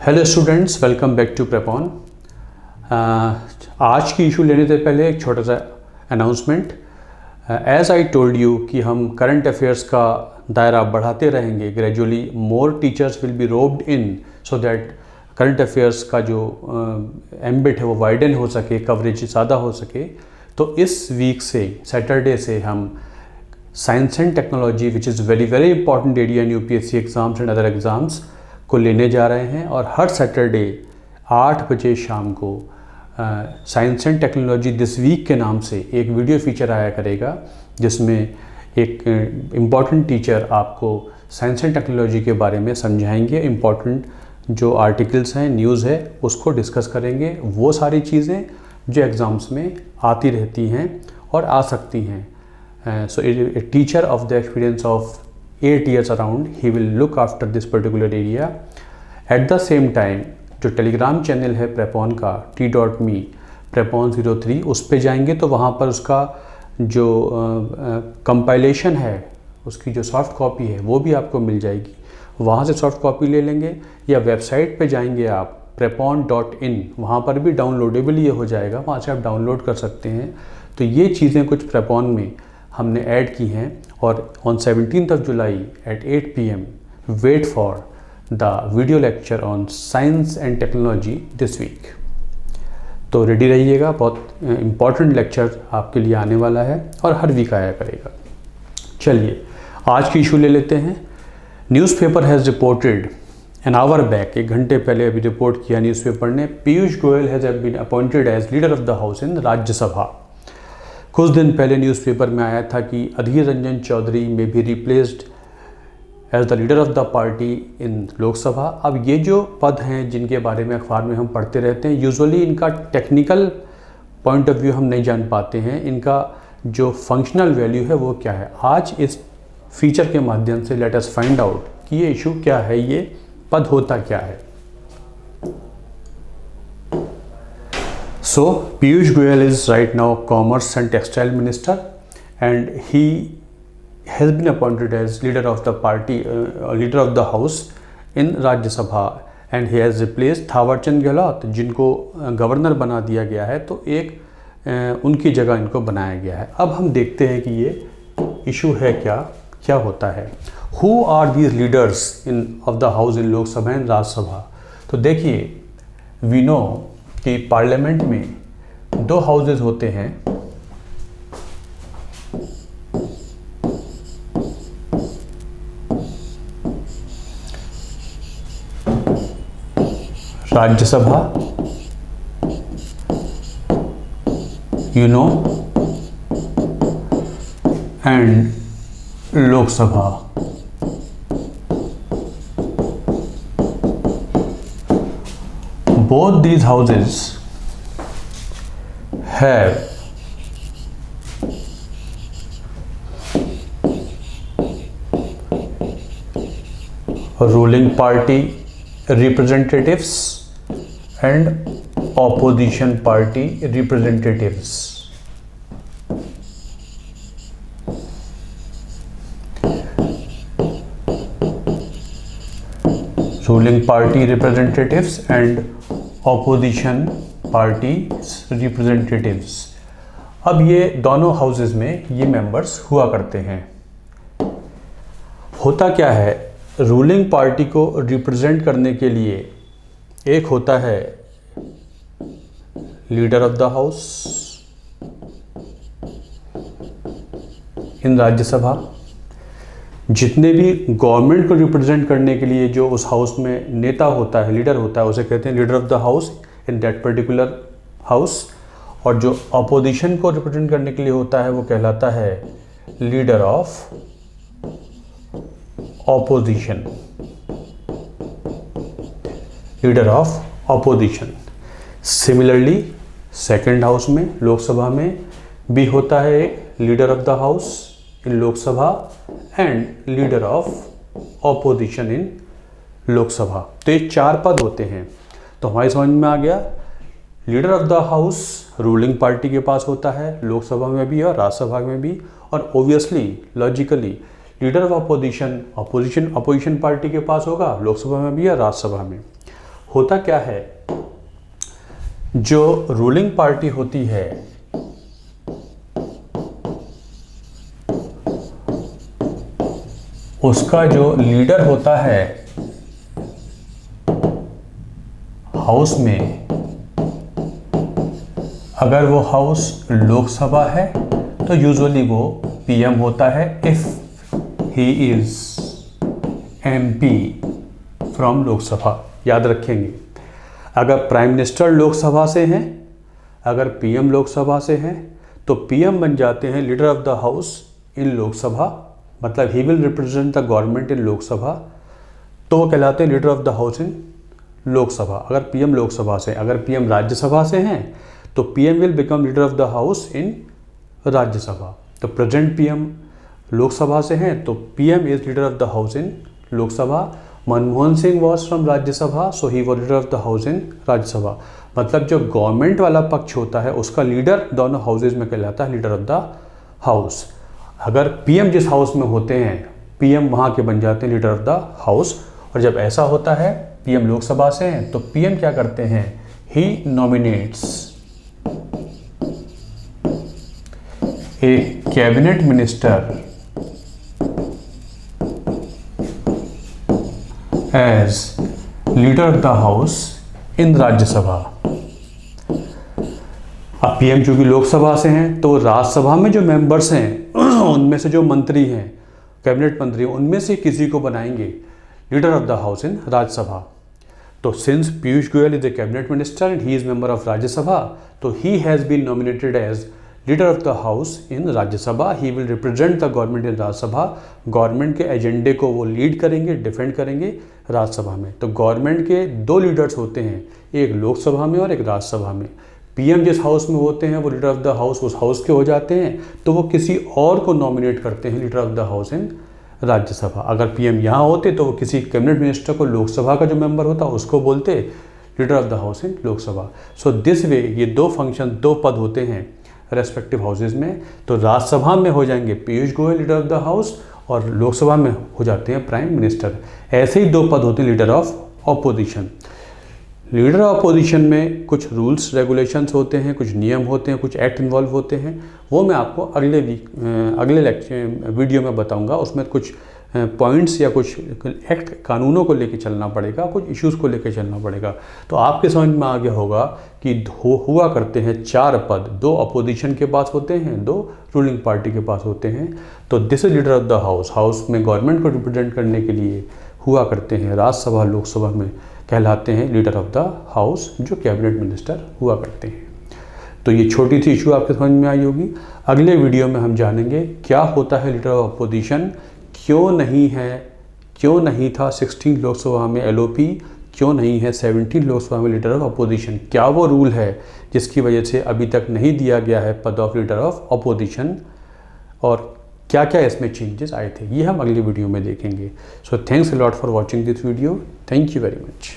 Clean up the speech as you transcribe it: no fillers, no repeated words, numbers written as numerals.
Hello students, welcome back to Prepon. आज की issue लेने से पहले एक छोटा सा announcement. As I told you कि हम करंट अफेयर्स का दायरा बढ़ाते रहेंगे gradually. More teachers will be roped in so that current affairs का जो एम्बिट है वो वाइडन हो सके, कवरेज ज़्यादा हो सके। तो इस वीक से सैटरडे से हम science and technology which is very very important area in UPSC exams and other exams को लेने जा रहे हैं। और हर सैटरडे 8 बजे शाम को science and technology this week के नाम से एक वीडियो फीचर आया करेगा, जिसमें एक इम्पॉर्टेंट टीचर आपको साइंस एंड टेक्नोलॉजी के बारे में समझाएंगे। इम्पॉर्टेंट जो आर्टिकल्स हैं, न्यूज़ है, उसको डिस्कस करेंगे। वो सारी चीज़ें जो एग्ज़ाम्स में आती रहती हैं और आ सकती हैं। So a teacher of the experience of 8 years around, he will look after this particular area. At the same time, जो टेलीग्राम चैनल है प्रेपॉन का t.me prepon03, उस पे जाएंगे तो वहाँ पर उसका जो कंपाइलेशन है, उसकी जो सॉफ्ट कॉपी है वो भी आपको मिल जाएगी। वहाँ से सॉफ्ट कॉपी ले लेंगे, या वेबसाइट पे जाएंगे आप prepon.in, वहाँ पर भी डाउनलोडेबल ये हो जाएगा, वहाँ से आप डाउनलोड कर सकते हैं। तो ये चीज़ें कुछ प्रेपॉन में हमने ऐड की हैं। और on 17th of July at 8 PM wait for the video lecture on science and technology this week. तो रेडी रहिएगा, बहुत इम्पॉर्टेंट लेक्चर आपके लिए आने वाला है और हर वीक आया करेगा। चलिए आज की इशू ले लेते हैं। Newspaper has reported an hour back, 1 घंटे पहले अभी रिपोर्ट किया न्यूज़पेपर ने, Piyush Goyal has been appointed as leader of the house in Rajya Sabha. कुछ दिन पहले न्यूज़पेपर में आया था कि अधीर रंजन चौधरी में भी replaced as the leader of the party in Lok Sabha. अब ये जो पद हैं जिनके बारे में अखबार में हम पढ़ते रहते हैं, यूजुअली इनका टेक्निकल पॉइंट ऑफ व्यू हम नहीं जान पाते हैं, इनका जो फंक्शनल वैल्यू है वो क्या है। आज इस फीचर के माध्यम से लेट अस फाइंड आउट कि ये इशू क्या है, ये पद होता क्या है। So Piyush Goyal is right now Commerce and Textile Minister, and he has been appointed as leader of the party, leader of the House in Rajya Sabha, and he has replaced Thawarchand Gehlot, जिनको governor बना दिया गया है। तो एक उनकी जगह इनको बनाया गया है। अब हम देखते हैं कि ये इशू है क्या होता है। Who are these leaders in of the House in लोक सभा एंड राज्यसभा? तो देखिए, we know कि पार्लियामेंट में 2 हाउसेज होते हैं, Rajya Sabha, you know, and Lok Sabha. Both these houses have ruling party representatives and opposition party representatives. Ruling party representatives and opposition party representatives. अब ये दोनों हाउसेस में ये मेंबर्स हुआ करते हैं। होता क्या है, रूलिंग पार्टी को रिप्रेजेंट करने के लिए एक होता है leader of the house in Rajya Sabha. जितने भी गवर्नमेंट को रिप्रेजेंट करने के लिए जो उस हाउस में नेता होता है, लीडर होता है, उसे कहते हैं leader of the house in that particular house. और जो अपोजिशन को रिप्रेजेंट करने के लिए होता है वो कहलाता है leader of opposition, leader of opposition. Similarly second house में, लोकसभा में भी होता है leader of the house in Lok Sabha and leader of opposition इन लोकसभा। तो ये 4 पद होते हैं। तो हमारी समझ में आ गया, leader of the house ruling party के पास होता है, लोकसभा में भी और राज्यसभा में भी। और obviously logically leader of opposition opposition party के पास होगा, लोकसभा में भी या राज्यसभा में। होता क्या है, जो रूलिंग पार्टी होती है उसका जो लीडर होता है हाउस में, अगर वो हाउस लोकसभा है तो यूजुअली वो पीएम होता है if he is MP from Lok Sabha. याद रखेंगे, अगर प्राइम मिनिस्टर लोकसभा से हैं, अगर पीएम लोकसभा से हैं, तो पीएम बन जाते हैं leader of the house in Lok Sabha, मतलब he will represent the government in Lok Sabha, तो वो कहलाते हैं leader of the house in Lok Sabha. अगर पीएम लोकसभा से, अगर पीएम राज्यसभा से हैं तो PM will become leader of the house in Rajya Sabha. तो प्रेजेंट पीएम लोकसभा से हैं तो PM is leader of the house in Lok Sabha. Manmohan Singh was from Rajya Sabha, so he was leader of the house in Rajya Sabha. मतलब जो गवर्नमेंट वाला पक्ष होता है उसका लीडर दोनों हाउसेज में कहलाता है लीडर ऑफ द हाउस। अगर पीएम जिस हाउस में होते हैं, पीएम वहाँ के बन जाते हैं लीडर ऑफ द हाउस। और जब ऐसा होता है, पीएम लोकसभा से हैं तो पीएम क्या करते हैं, he nominates a cabinet minister as leader of the house in Rajya Sabha. अब पीएम चूंकि लोकसभा से हैं तो राज्यसभा में जो मेंबर्स हैं उनमें से जो मंत्री हैं, कैबिनेट मंत्री, उनमें से किसी को बनाएंगे leader of the house in Rajya Sabha. तो since Piyush Goyal is a cabinet minister and he is member of Rajya Sabha, तो he has been nominated as leader of the house in Rajya Sabha. He will represent the government in Rajya Sabha. Government के एजेंडे को वो lead करेंगे, defend करेंगे राज्यसभा में। तो गवर्नमेंट के दो लीडर्स होते हैं, एक लोकसभा में और एक राज्यसभा में। पीएम जिस हाउस में होते हैं वो लीडर ऑफ द हाउस उस हाउस के हो जाते हैं, तो वो किसी और को नॉमिनेट करते हैं leader of the house in Rajya Sabha. अगर पीएम यहाँ होते तो वो किसी कैबिनेट मिनिस्टर को, लोकसभा का जो मेंबर होता उसको बोलते leader of the house in Lok Sabha. So this way ये दो फंक्शन, दो पद होते हैं रेस्पेक्टिव हाउसेज में। तो राज्यसभा में हो जाएंगे Piyush Goyal leader of the house और लोकसभा में हो जाते हैं प्राइम मिनिस्टर। ऐसे ही दो पद होते हैं leader of opposition. Leader of opposition में कुछ रूल्स रेगुलेशंस होते हैं, कुछ नियम होते हैं, कुछ एक्ट इन्वॉल्व होते हैं। वो मैं आपको अगले वीडियो में बताऊंगा। उसमें कुछ पॉइंट्स या कुछ एक्ट कानूनों को लेके चलना पड़ेगा, कुछ इश्यूज़ को लेके चलना पड़ेगा। तो आपके समझ में आ गया होगा कि हुआ करते हैं चार पद, दो अपोजिशन के पास होते हैं, दो रूलिंग पार्टी के पास होते हैं। तो this is leader of the house. House में गवर्नमेंट को रिप्रेजेंट करने के लिए हुआ करते हैं राज्यसभा, लोकसभा में कहलाते हैं लीडर ऑफ द हाउस, जो कैबिनेट मिनिस्टर हुआ करते हैं। तो ये छोटी सी इशू आपके समझ में आई होगी। अगले वीडियो में हम जानेंगे क्या होता है लीडर ऑफ अपोजिशन, क्यों नहीं था 16 लोकसभा में एलओपी, क्यों नहीं है 17 लोकसभा में लीडर ऑफ अपोजिशन। क्या वो रूल है जिसकी वजह से अभी तक नहीं दिया गया है पद ऑफ लीडर ऑफ अपोजिशन, और क्या क्या इसमें चेंजेस आए थे, ये हम अगली वीडियो में देखेंगे। So thanks a lot for watching this video. Thank you very much.